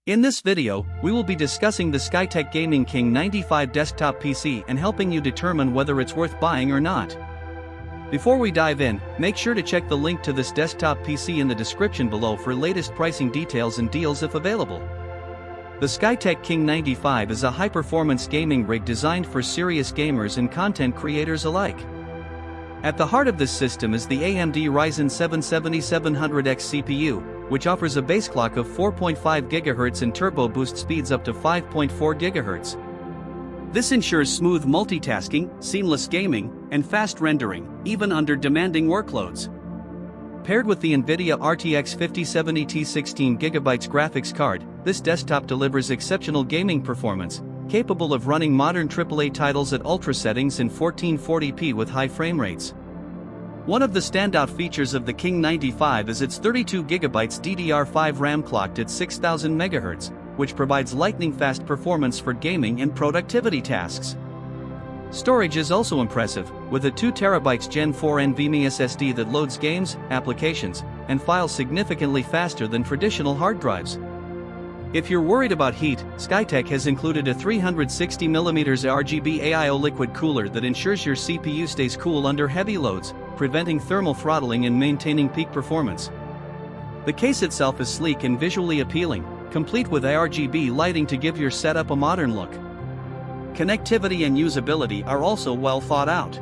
In this video, we will be discussing the Skytech Gaming King 95 desktop PC and helping you determine whether it's worth buying or not. Before we dive in, make sure to check the link to this desktop PC in the description below for latest pricing details and deals if available. The Skytech King 95 is a high-performance gaming rig designed for serious gamers and content creators alike. At the heart of this system is the AMD Ryzen 7 7700X CPU, which offers a base clock of 4.5 GHz and turbo boost speeds up to 5.4 GHz. This ensures smooth multitasking, seamless gaming, and fast rendering, even under demanding workloads. Paired with the NVIDIA RTX 5070 Ti 16GB graphics card, this desktop delivers exceptional gaming performance, capable of running modern AAA titles at ultra settings in 1440p with high frame rates. One of the standout features of the King 95 is its 32GB DDR5 RAM clocked at 6000 MHz, which provides lightning-fast performance for gaming and productivity tasks. Storage is also impressive, with a 2TB Gen4 NVMe SSD that loads games, applications, and files significantly faster than traditional hard drives. If you're worried about heat, Skytech has included a 360mm ARGB AIO liquid cooler that ensures your CPU stays cool under heavy loads, preventing thermal throttling and maintaining peak performance. The case itself is sleek and visually appealing, complete with ARGB lighting to give your setup a modern look. Connectivity and usability are also well thought out.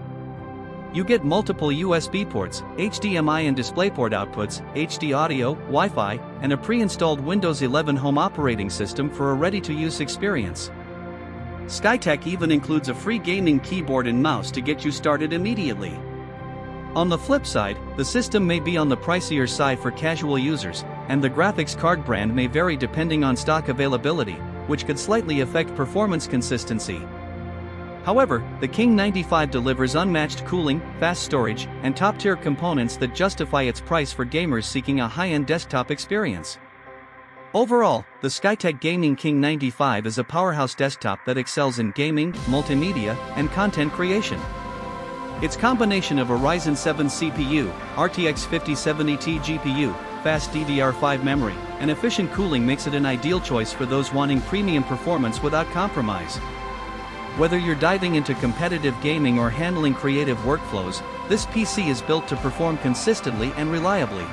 You get multiple USB ports, HDMI and DisplayPort outputs, HD audio, Wi-Fi, and a pre-installed Windows 11 home operating system for a ready-to-use experience. Skytech even includes a free gaming keyboard and mouse to get you started immediately. On the flip side, the system may be on the pricier side for casual users, and the graphics card brand may vary depending on stock availability, which could slightly affect performance consistency. However, the King 95 delivers unmatched cooling, fast storage, and top-tier components that justify its price for gamers seeking a high-end desktop experience. Overall, the Skytech Gaming King 95 is a powerhouse desktop that excels in gaming, multimedia, and content creation. Its combination of a Ryzen 7 CPU, RTX 5070 Ti GPU, fast DDR5 memory, and efficient cooling makes it an ideal choice for those wanting premium performance without compromise. Whether you're diving into competitive gaming or handling creative workflows, this PC is built to perform consistently and reliably.